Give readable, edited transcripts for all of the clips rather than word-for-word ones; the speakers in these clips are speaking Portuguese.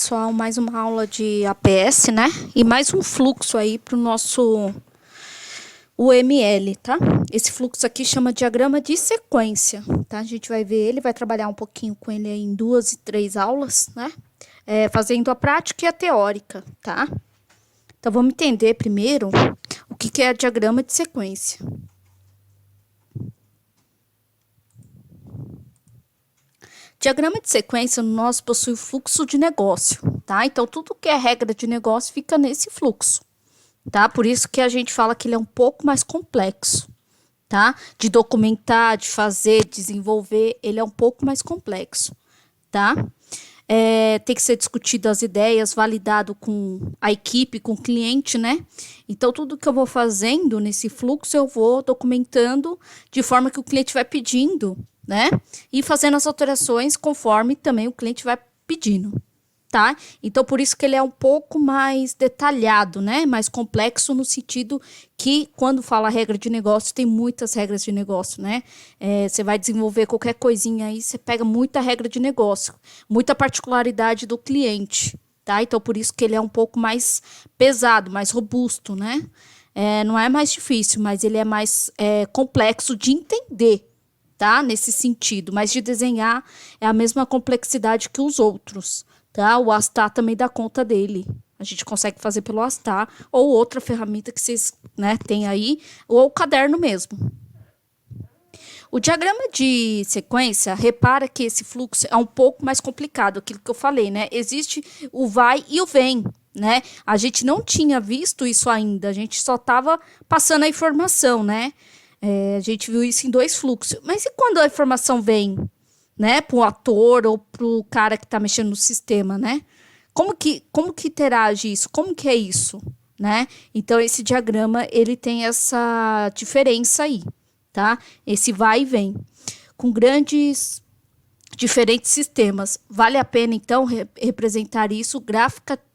pessoal, mais uma aula de APS, né? E mais um fluxo aí para o nosso UML, tá? Esse fluxo aqui chama diagrama de sequência, tá? A gente vai ver ele, vai trabalhar um pouquinho com ele aí em 2 e 3 aulas, né? Fazendo a prática e a teórica, tá? Então, vamos entender primeiro o que é diagrama de sequência. Diagrama de sequência no nosso possui fluxo de negócio, tá? Então, tudo que é regra de negócio fica nesse fluxo, tá? Por isso que a gente fala que ele é um pouco mais complexo, tá? De documentar, de fazer, desenvolver, ele é um pouco mais complexo, tá? Tem que ser discutido as ideias, validado com a equipe, com o cliente, né? Então, tudo que eu vou fazendo nesse fluxo, eu vou documentando de forma que o cliente vai pedindo, né? E fazendo as alterações conforme também o cliente vai pedindo, tá? Então, por isso que ele é um pouco mais detalhado, né? Mais complexo no sentido que, quando fala regra de negócio, tem muitas regras de negócio, né? Você vai desenvolver qualquer coisinha aí, você pega muita regra de negócio, muita particularidade do cliente, tá? Então, por isso que ele é um pouco mais pesado, mais robusto, né? Não é mais difícil, mas ele é mais complexo de entender, tá? Nesse sentido, mas de desenhar é a mesma complexidade que os outros, tá? O Astar também dá conta dele. A gente consegue fazer pelo Astar ou outra ferramenta que vocês, né, têm aí, ou o caderno mesmo. O diagrama de sequência, repara que esse fluxo é um pouco mais complicado, aquilo que eu falei, né? Existe o vai e o vem, né? A gente não tinha visto isso ainda, a gente só estava passando a informação, né? A gente viu isso em 2 fluxos. Mas e quando a informação vem, né, para o ator ou para o cara que está mexendo no sistema, né? Como que interage isso? Como que é isso, né? Então, esse diagrama, ele tem essa diferença aí, tá? Esse vai e vem. Com grandes, diferentes sistemas. Vale a pena, então, representar isso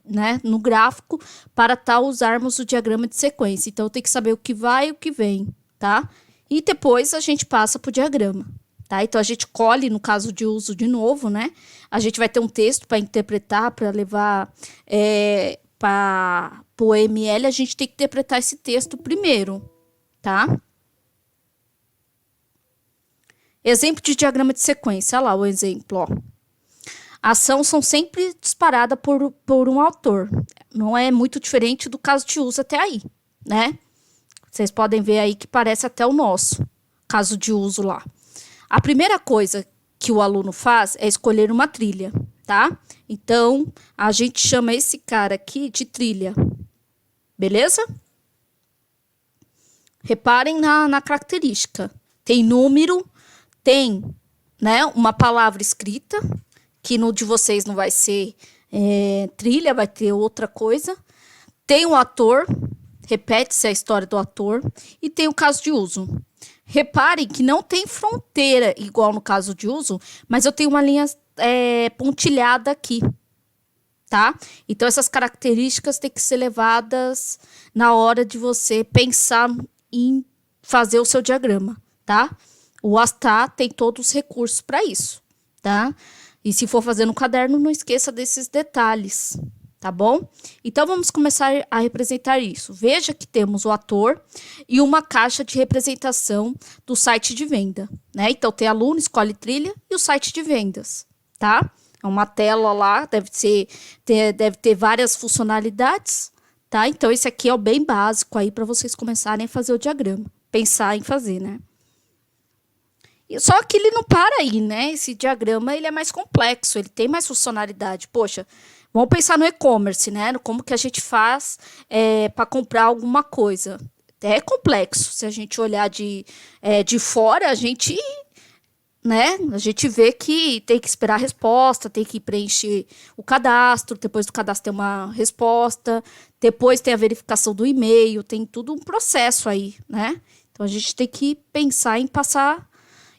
né, no gráfico para tal usarmos o diagrama de sequência. Então, tem que saber o que vai e o que vem, tá? E depois a gente passa para o diagrama, tá? Então, a gente colhe, no caso de uso de novo, né? A gente vai ter um texto para interpretar, para levar para o ML, a gente tem que interpretar esse texto primeiro, tá? Exemplo de diagrama de sequência, olha lá o exemplo, ó. A ação são sempre disparada por um autor. Não é muito diferente do caso de uso até aí, né? Vocês podem ver aí que parece até o nosso caso de uso lá. A primeira coisa que o aluno faz é escolher uma trilha, tá? Então, a gente chama esse cara aqui de trilha. Beleza? Reparem na característica. Tem número, tem, né, uma palavra escrita, que no de vocês não vai ser trilha, vai ter outra coisa. Tem um ator, repete-se a história do ator, e tem o caso de uso. Reparem que não tem fronteira, igual no caso de uso, mas eu tenho uma linha pontilhada aqui, tá? Então, essas características têm que ser levadas na hora de você pensar em fazer o seu diagrama, tá? O Astar tem todos os recursos para isso, tá? E se for fazer no caderno, não esqueça desses detalhes, tá bom? Então, vamos começar a representar isso. Veja que temos o ator e uma caixa de representação do site de venda, né? Então, tem aluno, escolhe trilha e o site de vendas, tá? É uma tela lá, deve ter várias funcionalidades, tá? Então, esse aqui é o bem básico aí para vocês começarem a fazer o diagrama. Pensar em fazer, né? Só que ele não para aí, né? Esse diagrama, ele é mais complexo, ele tem mais funcionalidade. Poxa, vamos pensar no e-commerce, né? Como que a gente faz para comprar alguma coisa. É complexo. Se a gente olhar de fora, a gente vê que tem que esperar a resposta, tem que preencher o cadastro, depois do cadastro tem uma resposta, depois tem a verificação do e-mail, tem tudo um processo aí, né? Então, a gente tem que pensar em passar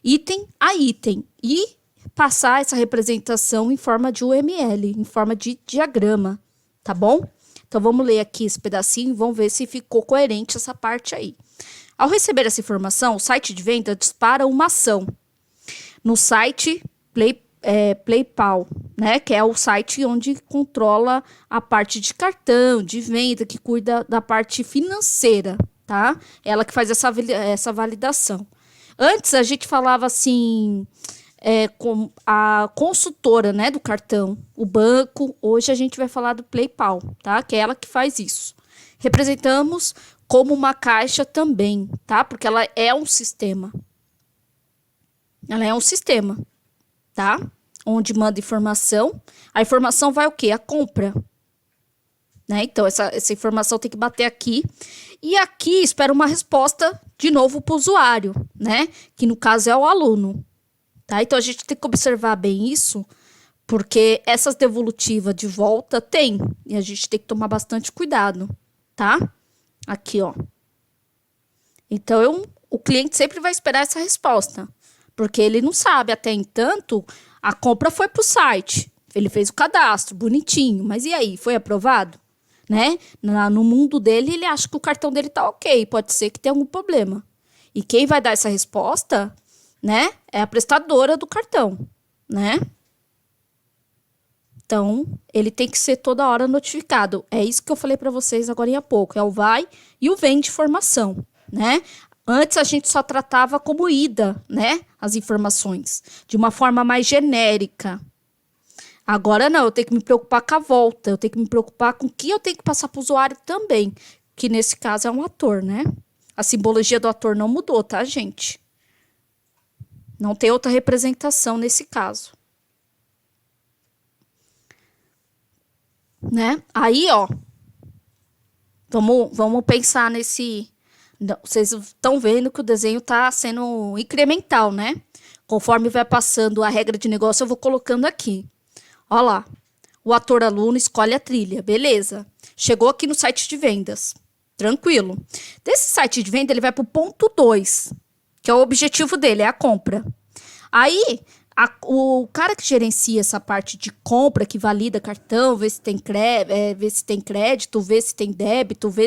item a item e passar essa representação em forma de UML, em forma de diagrama, tá bom? Então, vamos ler aqui esse pedacinho e vamos ver se ficou coerente essa parte aí. Ao receber essa informação, o site de venda dispara uma ação no site PayPal, né? Que é o site onde controla a parte de cartão, de venda, que cuida da parte financeira, tá? Ela que faz essa validação. Antes a gente falava assim, com a consultora, né, do cartão, o banco. Hoje a gente vai falar do PayPal, tá? Que é ela que faz isso. Representamos como uma caixa também, tá? Porque ela é um sistema. Ela é um sistema, tá? Onde manda informação. A informação vai o quê? A compra. Né? Então, essa informação tem que bater aqui. E aqui espera uma resposta de novo para o usuário, né? Que no caso é o aluno. Tá? Então, a gente tem que observar bem isso, porque essas devolutivas de volta tem. E a gente tem que tomar bastante cuidado, tá? Aqui, ó. Então, o cliente sempre vai esperar essa resposta. Porque ele não sabe, até entanto, a compra foi para o site. Ele fez o cadastro, bonitinho. Mas e aí, foi aprovado? Né? No mundo dele, ele acha que o cartão dele tá ok. Pode ser que tenha algum problema. E quem vai dar essa resposta, né, é a prestadora do cartão, né? Então, ele tem que ser toda hora notificado. É isso que eu falei para vocês agora há pouco. É o vai e o vem de informação, né? Antes a gente só tratava como ida, né? As informações. De uma forma mais genérica. Agora não, eu tenho que me preocupar com a volta. Eu tenho que me preocupar com o que eu tenho que passar para o usuário também. Que nesse caso é um ator, né? A simbologia do ator não mudou, tá, gente? Não tem outra representação nesse caso. Né? Aí, ó. Vamos pensar nesse... Vocês estão vendo que o desenho está sendo incremental, né? Conforme vai passando a regra de negócio, eu vou colocando aqui. Olha lá. O ator aluno escolhe a trilha. Beleza. Chegou aqui no site de vendas. Tranquilo. Desse site de venda, ele vai para o ponto 2, que é o objetivo dele, é a compra. Aí, o cara que gerencia essa parte de compra, que valida cartão, vê se tem crédito, vê se tem débito, vê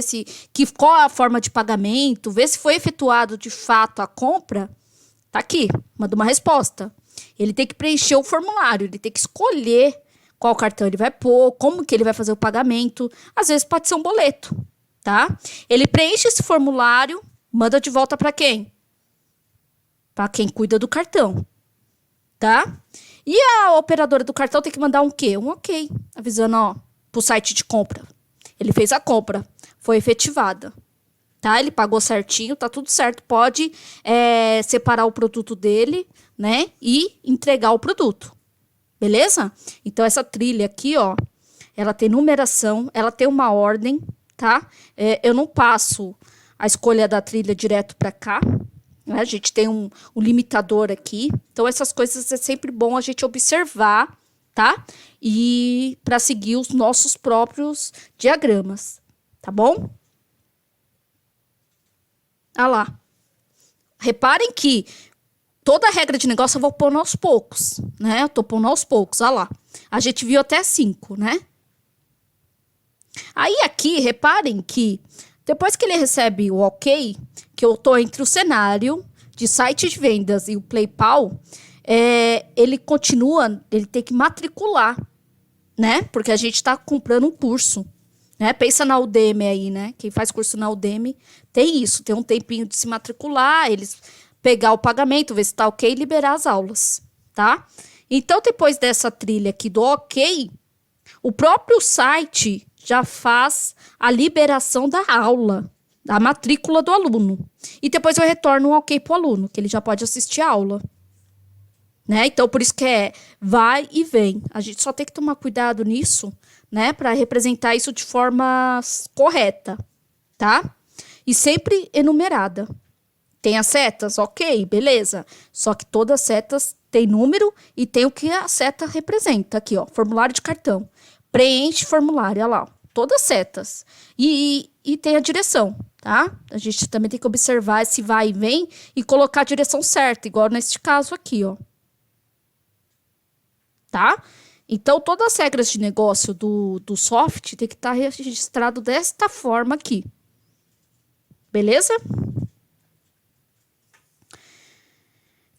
qual é a forma de pagamento, vê se foi efetuado de fato a compra, tá aqui, manda uma resposta. Ele tem que preencher o formulário, ele tem que escolher qual cartão ele vai pôr, como que ele vai fazer o pagamento. Às vezes pode ser um boleto, tá? Ele preenche esse formulário, manda de volta para quem? Para quem cuida do cartão. Tá? E a operadora do cartão tem que mandar um quê? Um ok, avisando, ó, pro site de compra. Ele fez a compra, foi efetivada, tá? Ele pagou certinho, tá tudo certo. Pode separar o produto dele, né? E entregar o produto, beleza? Então, essa trilha aqui, ó, ela tem numeração, ela tem uma ordem, tá? Eu não passo a escolha da trilha direto para cá. A gente tem um limitador aqui. Então, essas coisas é sempre bom a gente observar, tá? E para seguir os nossos próprios diagramas, tá bom? Olha lá. Reparem que toda a regra de negócio eu vou pondo aos poucos, né? Eu tô pondo aos poucos, olha lá. A gente viu até 5, né? Aí aqui, reparem que depois que ele recebe o ok, que eu tô entre o cenário de site de vendas e o PayPal, ele continua, ele tem que matricular, né? Porque a gente tá comprando um curso, né? Pensa na Udemy aí, né? Quem faz curso na Udemy tem isso, tem um tempinho de se matricular, eles pegar o pagamento, ver se tá ok e liberar as aulas, tá? Então, depois dessa trilha aqui do ok, o próprio site já faz a liberação da aula, da matrícula do aluno. E depois eu retorno um ok para o aluno, que ele já pode assistir a aula. Né? Então, por isso que vai e vem. A gente só tem que tomar cuidado nisso, né? Para representar isso de forma correta, tá? E sempre enumerada. Tem as setas? Ok, beleza. Só que todas as setas têm número e tem o que a seta representa. Aqui, ó, formulário de cartão. Preenche formulário, olha lá, todas setas. E tem a direção, tá? A gente também tem que observar esse vai e vem e colocar a direção certa, igual neste caso aqui, ó. Tá? Então, todas as regras de negócio do soft tem que estar registrado desta forma aqui. Beleza?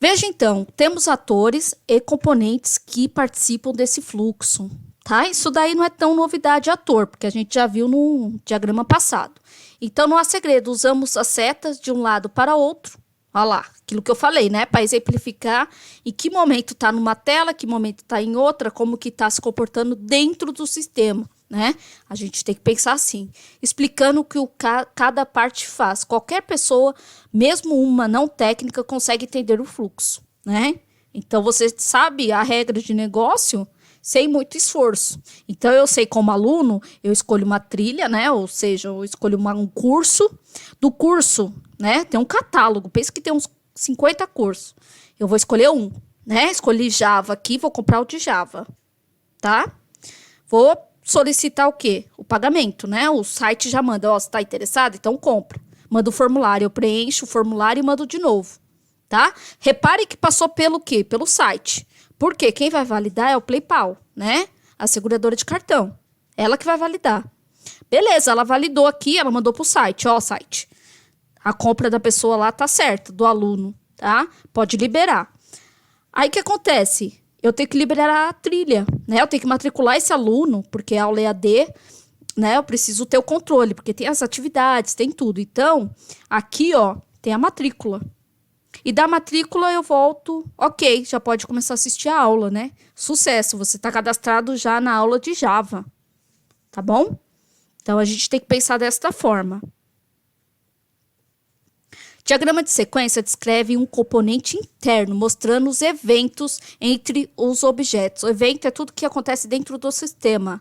Veja então, temos atores e componentes que participam desse fluxo, tá? Isso daí não é tão novidade ator, porque a gente já viu no diagrama passado. Então não há segredo, usamos as setas de um lado para outro. Olha lá, aquilo que eu falei, né? Para exemplificar em que momento está numa tela, que momento está em outra, como que está se comportando dentro do sistema, né? A gente tem que pensar assim, explicando o que cada parte faz. Qualquer pessoa, mesmo uma não técnica, consegue entender o fluxo, né? Então você sabe a regra de negócio sem muito esforço. Então eu sei como aluno, eu escolho uma trilha, né? Ou seja, eu escolho um curso. Do curso, né? Tem um catálogo, pensa que tem uns 50 cursos. Eu vou escolher um, né? Escolhi Java aqui, vou comprar o de Java, tá? Vou solicitar o quê? O pagamento, né? O site já manda, ó, você tá interessado? Então compra. Manda o formulário, eu preencho o formulário e mando de novo, tá? Repare que passou pelo quê? Pelo site. Porque quem vai validar é o PlayPal, né? A seguradora de cartão. Ela que vai validar. Beleza, ela validou aqui, ela mandou pro site, ó, site. A compra da pessoa lá tá certa, do aluno, tá? Pode liberar. Aí o que acontece? Eu tenho que liberar a trilha, né? Eu tenho que matricular esse aluno, porque a aula EAD, né? Eu preciso ter o controle, porque tem as atividades, tem tudo. Então, aqui, ó, tem a matrícula. E da matrícula eu volto, ok, já pode começar a assistir a aula, né? Sucesso, você está cadastrado já na aula de Java, tá bom? Então, a gente tem que pensar desta forma. Diagrama de sequência descreve um componente interno, mostrando os eventos entre os objetos. O evento é tudo que acontece dentro do sistema,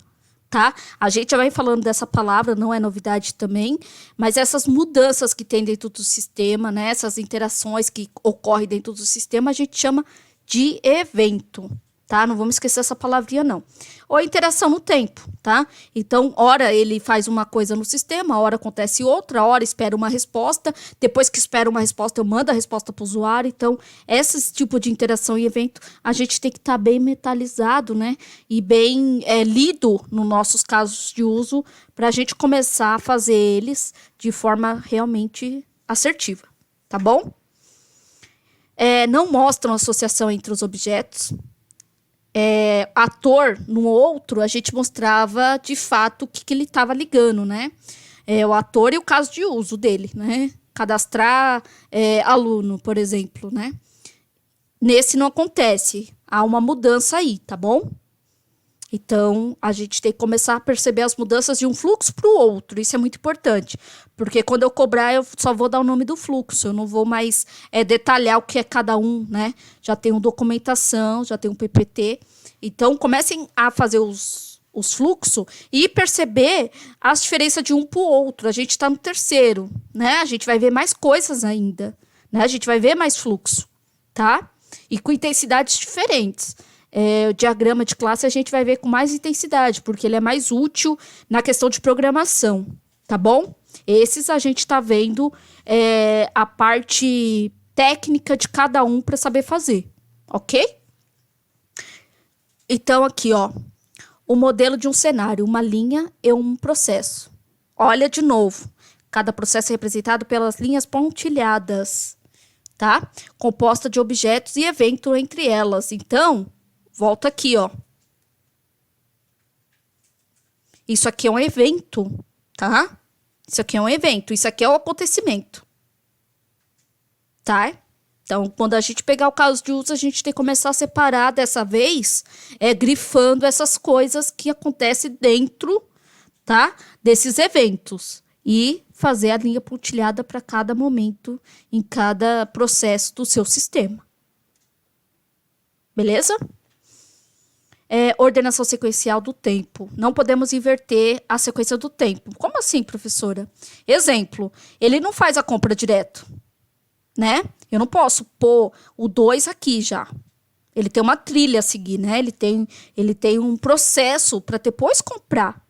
tá? A gente já vai falando dessa palavra, não é novidade também, mas essas mudanças que tem dentro do sistema, né? Essas interações que ocorrem dentro do sistema, a gente chama de evento, tá? Não vamos esquecer essa palavrinha, não. Ou interação no tempo, tá? Então, hora ele faz uma coisa no sistema, hora acontece outra, hora espera uma resposta, depois que espera uma resposta, eu mando a resposta para o usuário. Então, esse tipo de interação e evento, a gente tem que estar bem metalizado, né? E bem lido nos nossos casos de uso, para a gente começar a fazer eles de forma realmente assertiva, tá bom? Não mostram associação entre os objetos. Ator, no outro, a gente mostrava de fato o que ele estava ligando, né? O ator e o caso de uso dele, né? Cadastrar aluno, por exemplo, né? Nesse não acontece. Há uma mudança aí, tá bom? Então, a gente tem que começar a perceber as mudanças de um fluxo para o outro. Isso é muito importante. Porque quando eu cobrar, eu só vou dar o nome do fluxo. Eu não vou mais detalhar o que é cada um, né? Já tem uma documentação, já tem um PPT. Então, comecem a fazer os fluxos e perceber as diferenças de um para o outro. A gente está no terceiro, né? A gente vai ver mais coisas ainda, né? A gente vai ver mais fluxo, tá? E com intensidades diferentes. O diagrama de classe a gente vai ver com mais intensidade, porque ele é mais útil na questão de programação, tá bom? Esses a gente está vendo a parte técnica de cada um para saber fazer, ok? Então, aqui, ó, o modelo de um cenário, uma linha e um processo. Olha de novo, cada processo é representado pelas linhas pontilhadas, tá? Composta de objetos e evento entre elas. Então, volta aqui, ó. Isso aqui é um evento, tá? Isso aqui é um evento, isso aqui é o acontecimento. Tá? Então, quando a gente pegar o caso de uso, a gente tem que começar a separar dessa vez, grifando essas coisas que acontecem dentro, tá? Desses eventos. E fazer a linha pontilhada para cada momento, em cada processo do seu sistema. Beleza? Ordenação sequencial do tempo. Não podemos inverter a sequência do tempo. Como assim, professora? Exemplo, ele não faz a compra direto, né? Eu não posso pôr o 2 aqui já. Ele tem uma trilha a seguir, né? Ele tem um processo para depois comprar,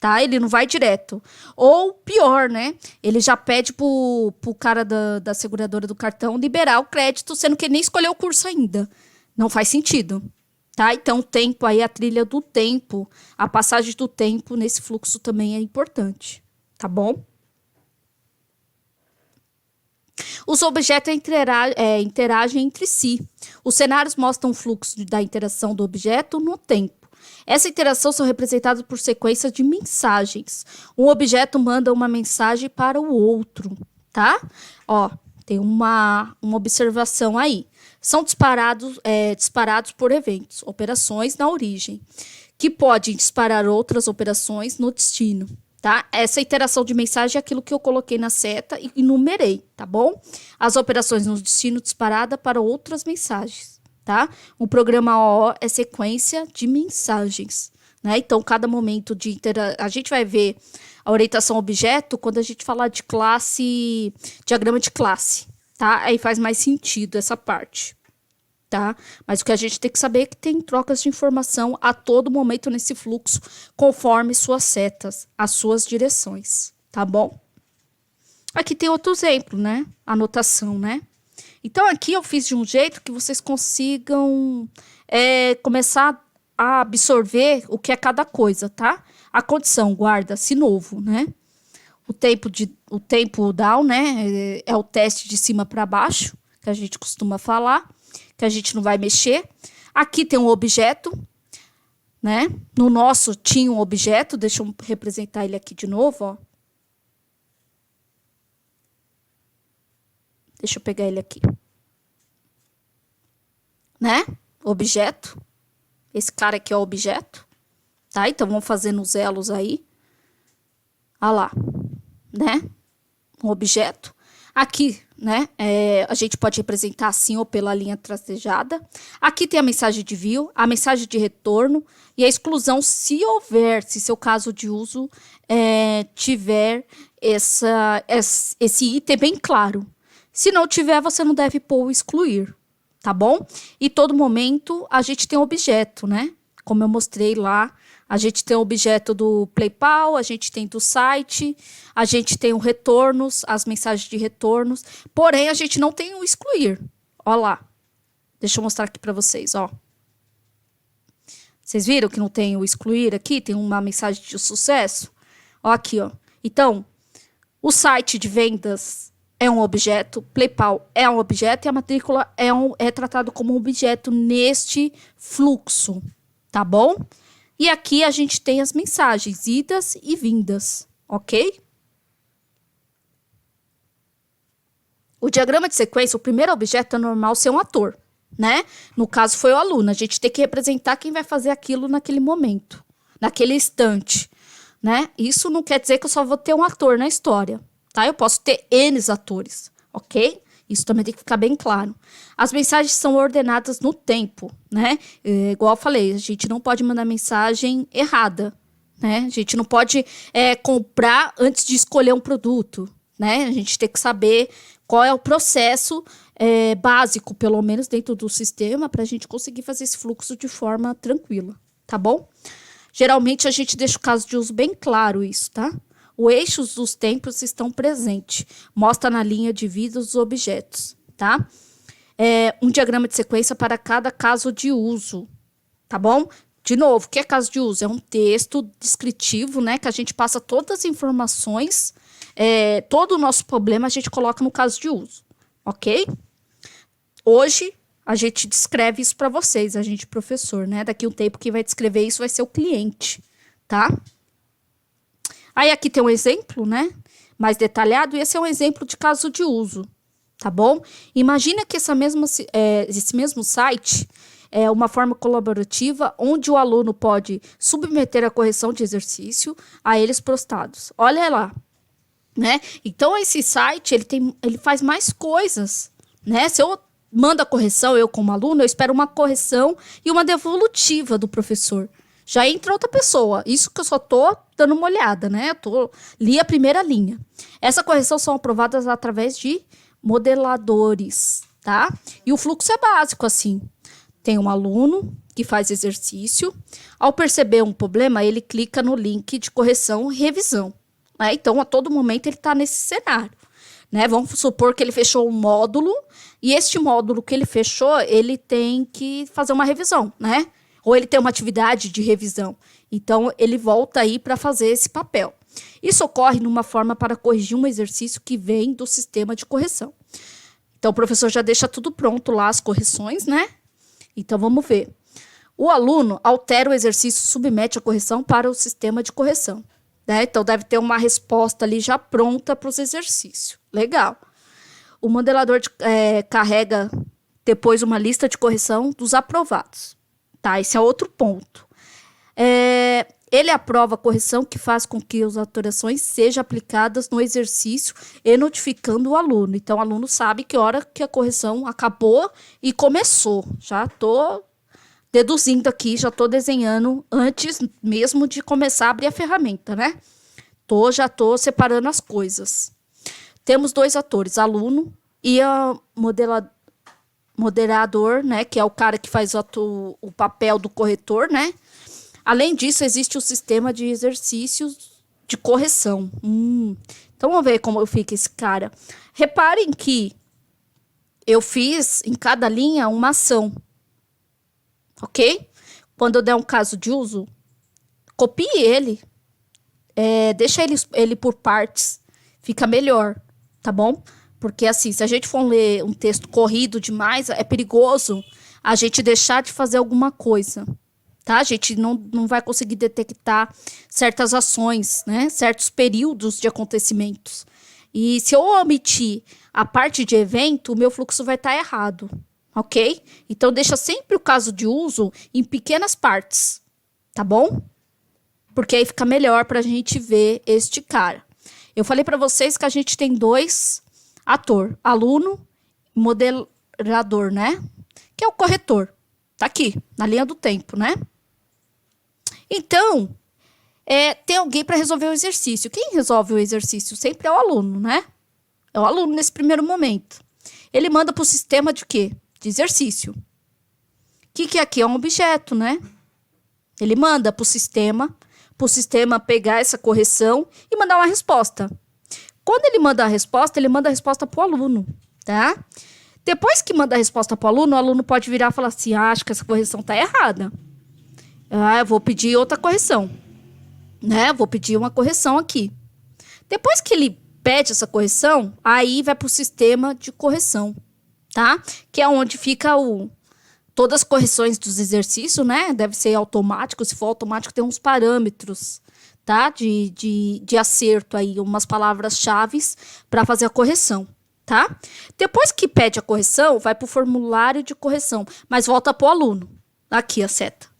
tá? Ele não vai direto. Ou pior, né? Ele já pede pro cara da seguradora do cartão liberar o crédito, sendo que ele nem escolheu o curso ainda. Não faz sentido. Tá? Então, o tempo aí, a trilha do tempo, a passagem do tempo nesse fluxo também é importante, tá bom? Os objetos interagem entre si. Os cenários mostram o fluxo da interação do objeto no tempo. Essa interação são representadas por sequências de mensagens. Um objeto manda uma mensagem para o outro, tá? Ó, tem uma observação aí. São disparados por eventos, operações na origem, que podem disparar outras operações no destino. Tá? Essa interação de mensagem é aquilo que eu coloquei na seta e enumerei, tá bom? As operações no destino disparada para outras mensagens, tá? Um programa OO é sequência de mensagens, né? Então, cada momento de a gente vai ver a orientação objeto quando a gente falar de classe, diagrama de classe, tá? Aí faz mais sentido essa parte. Tá? Mas o que a gente tem que saber é que tem trocas de informação a todo momento nesse fluxo, conforme suas setas, as suas direções, tá bom? Aqui tem outro exemplo, né? Anotação, né? Então, aqui eu fiz de um jeito que vocês consigam começar a absorver o que é cada coisa, tá? A condição, guarda-se novo, né? O tempo down, né? É o teste de cima para baixo, que a gente costuma falar, que a gente não vai mexer. Aqui tem um objeto, né? No nosso tinha um objeto, deixa eu representar ele aqui de novo, ó. Deixa eu pegar ele aqui. Né? Objeto. Esse cara aqui é o objeto, tá? Então vamos fazer nos elos aí. Olha lá, né? Um objeto. Aqui, né, a gente pode representar assim ou pela linha tracejada. Aqui tem a mensagem de envio, a mensagem de retorno e a exclusão se houver, se seu caso de uso tiver esse item bem claro. Se não tiver, você não deve pôr o excluir, tá bom? E todo momento a gente tem um objeto, né? Como eu mostrei lá. A gente tem o objeto do PlayPal, a gente tem do site, a gente tem o retornos, as mensagens de retornos, porém a gente não tem o excluir. Ó lá. Deixa eu mostrar aqui para vocês, ó. Vocês viram que não tem o excluir aqui? Tem uma mensagem de sucesso. Ó aqui, ó. Então, o site de vendas é um objeto, PlayPal é um objeto e a matrícula é tratado como um objeto neste fluxo, tá bom? E aqui a gente tem as mensagens, idas e vindas, ok? O diagrama de sequência, o primeiro objeto é normal ser um ator, né? No caso foi o aluno, a gente tem que representar quem vai fazer aquilo naquele momento, naquele instante, né? Isso não quer dizer que eu só vou ter um ator na história, tá? Eu posso ter N atores, ok? Isso também tem que ficar bem claro. As mensagens são ordenadas no tempo, né? Igual eu falei, a gente não pode mandar mensagem errada, né? A gente não pode comprar antes de escolher um produto, né? A gente tem que saber qual é o processo básico, pelo menos dentro do sistema, para a gente conseguir fazer esse fluxo de forma tranquila, tá bom? Geralmente a gente deixa o caso de uso bem claro isso, tá? Os eixos dos tempos estão presentes. Mostra na linha de vida os objetos, tá? Um diagrama de sequência para cada caso de uso, tá bom? De novo, o que é caso de uso? É um texto descritivo, né? Que a gente passa todas as informações, todo o nosso problema a gente coloca no caso de uso, ok? Hoje, a gente descreve isso para vocês, a gente professor, né? Daqui a um tempo quem vai descrever isso vai ser o cliente, tá? Aí aqui tem um exemplo, né, mais detalhado, e esse é um exemplo de caso de uso, tá bom? Imagina que esse mesmo site é uma forma colaborativa onde o aluno pode submeter a correção de exercício a eles postados. Olha lá, né? Então, esse site, ele faz mais coisas, né? Se eu mando a correção, eu como aluno, eu espero uma correção e uma devolutiva do professor. Já entra outra pessoa. Isso que eu só tô dando uma olhada, né? Li a primeira linha. Essa correção são aprovadas através de modeladores, tá? E o fluxo é básico, assim. Tem um aluno que faz exercício. Ao perceber um problema, ele clica no link de correção e revisão. Né? Então, a todo momento, ele está nesse cenário. Né? Vamos supor que ele fechou um módulo. E este módulo que ele fechou, ele tem que fazer uma revisão, né? Ou ele tem uma atividade de revisão. Então, ele volta aí para fazer esse papel. Isso ocorre numa forma para corrigir um exercício que vem do sistema de correção. Então, o professor já deixa tudo pronto lá, as correções, né? Então, vamos ver. O aluno altera o exercício, submete a correção para o sistema de correção, né? Então, deve ter uma resposta ali já pronta para os exercícios. Legal. O modelador carrega depois uma lista de correção dos aprovados. Tá? Esse é outro ponto. Ele aprova a correção que faz com que as alterações sejam aplicadas no exercício e notificando o aluno. Então, o aluno sabe que hora que a correção acabou e começou. Já estou deduzindo aqui, já estou desenhando antes mesmo de começar a abrir a ferramenta, né? Já estou separando as coisas. Temos 2 atores, aluno e a moderador, né? Que é o cara que faz o papel do corretor, né? Além disso, existe o sistema de exercícios de correção. Então, vamos ver como fica esse cara. Reparem que eu fiz em cada linha uma ação. Ok? Quando eu der um caso de uso, copie ele. Deixa ele por partes. Fica melhor, tá bom? Porque assim, se a gente for ler um texto corrido demais, é perigoso a gente deixar de fazer alguma coisa. Tá? A gente não vai conseguir detectar certas ações, né? Certos períodos de acontecimentos. E se eu omitir a parte de evento, o meu fluxo vai estar errado, ok? Então, deixa sempre o caso de uso em pequenas partes, tá bom? Porque aí fica melhor para a gente ver este cara. Eu falei para vocês que a gente tem 2 atores, aluno e moderador, né? Que é o corretor. Tá aqui, na linha do tempo, né? Então, tem alguém para resolver o exercício. Quem resolve o exercício sempre é o aluno, né? É o aluno nesse primeiro momento. Ele manda para o sistema de quê? De exercício. O que é aqui? É um objeto, né? Ele manda para o sistema pegar essa correção e mandar uma resposta. Quando ele manda a resposta para o aluno, tá? Depois que manda a resposta para o aluno pode virar e falar assim, acho que essa correção está errada. Eu vou pedir outra correção, né? Vou pedir uma correção aqui. Depois que ele pede essa correção, aí vai para o sistema de correção, tá? Que é onde fica todas as correções dos exercícios, né? Deve ser automático. Se for automático, tem uns parâmetros, tá? De acerto aí, umas palavras-chave para fazer a correção, tá? Depois que pede a correção, vai para o formulário de correção, mas volta para o aluno. Aqui a seta.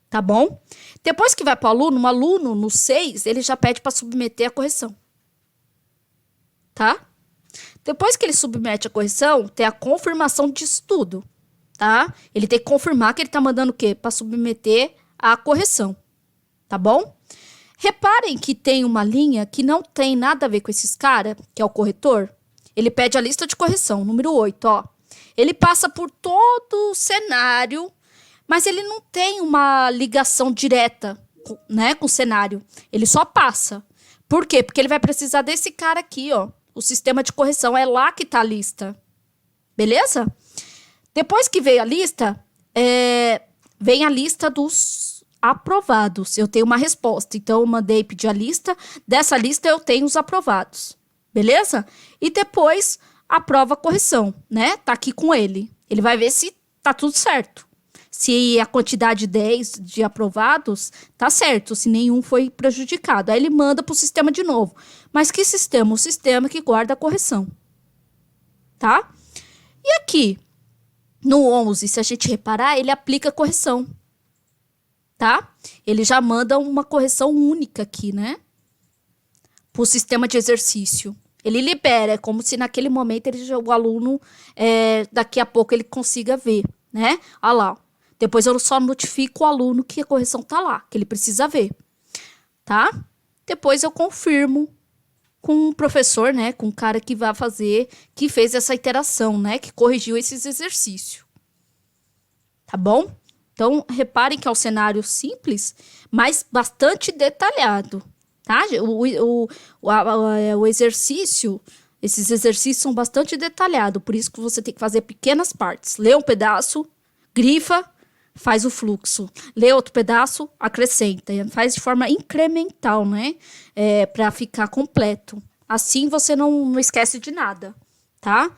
Tá bom? Depois que vai para o aluno no 6, ele já pede para submeter a correção. Tá? Depois que ele submete a correção, tem a confirmação disso tudo. Tá? Ele tem que confirmar que ele tá mandando o quê? Para submeter a correção. Tá bom? Reparem que tem uma linha que não tem nada a ver com esses caras, que é o corretor. Ele pede a lista de correção, número 8, ó. Ele passa por todo o cenário, mas ele não tem uma ligação direta, né, com o cenário. Ele só passa. Por quê? Porque ele vai precisar desse cara aqui, ó. O sistema de correção. É lá que tá a lista. Beleza? Depois que veio a lista, vem a lista dos aprovados. Eu tenho uma resposta. Então, eu mandei pedir a lista. Dessa lista, eu tenho os aprovados. Beleza? E depois, aprova a correção, né? Tá aqui com ele. Ele vai ver se tá tudo certo. Se a quantidade 10 de aprovados, tá certo. Se nenhum foi prejudicado. Aí ele manda para o sistema de novo. Mas que sistema? O sistema que guarda a correção. Tá? E aqui, no 11, se a gente reparar, ele aplica a correção. Tá? Ele já manda uma correção única aqui, né? Para o sistema de exercício. Ele libera, é como se naquele momento o aluno, daqui a pouco, ele consiga ver, né? Olha lá. Depois eu só notifico o aluno que a correção tá lá, que ele precisa ver, tá? Depois eu confirmo com o professor, né? Com o cara que vai fazer, que fez essa iteração, né? Que corrigiu esses exercícios. Tá bom? Então, reparem que é um cenário simples, mas bastante detalhado, tá? O exercício, esses exercícios são bastante detalhados, por isso que você tem que fazer pequenas partes. Lê um pedaço, grifa, faz o fluxo. Lê outro pedaço, acrescenta. Faz de forma incremental, né? Para ficar completo. Assim você não esquece de nada, tá?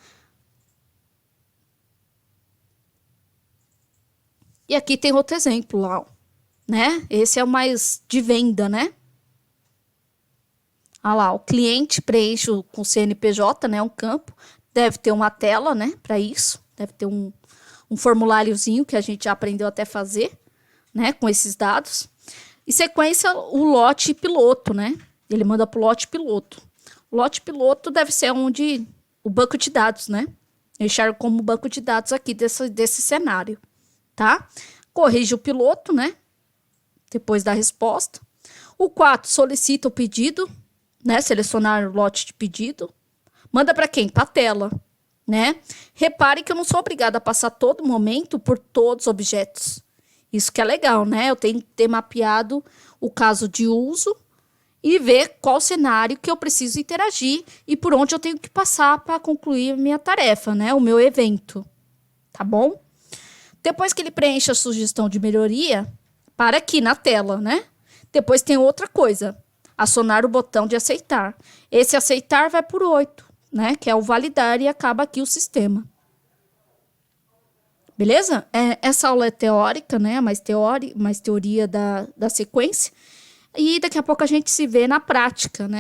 E aqui tem outro exemplo lá, ó, né? Esse é o mais de venda, né? Ah lá, o cliente preenche com CNPJ, né? Um campo. Deve ter uma tela, né? Para isso. Deve ter um formuláriozinho que a gente já aprendeu até fazer, né? Com esses dados. E sequência, o lote piloto, né? Ele manda para o lote piloto. O lote piloto deve ser onde o banco de dados, né? Eu enxergo como banco de dados aqui desse cenário, tá? Corrige o piloto, né? Depois da resposta. O 4 solicita o pedido, né? Selecionar o lote de pedido. Manda para quem? Para a tela, né? Repare que eu não sou obrigada a passar todo momento por todos os objetos. Isso que é legal, né? Eu tenho que ter mapeado o caso de uso e ver qual cenário que eu preciso interagir e por onde eu tenho que passar para concluir a minha tarefa, né? O meu evento, tá bom? Depois que ele preenche a sugestão de melhoria, para aqui na tela, né? Depois tem outra coisa, acionar o botão de aceitar. Esse aceitar vai por 8, né? Que é o validar e acaba aqui o sistema. Beleza? Essa aula é teórica, né? Mais teoria da sequência. E daqui a pouco a gente se vê na prática, né?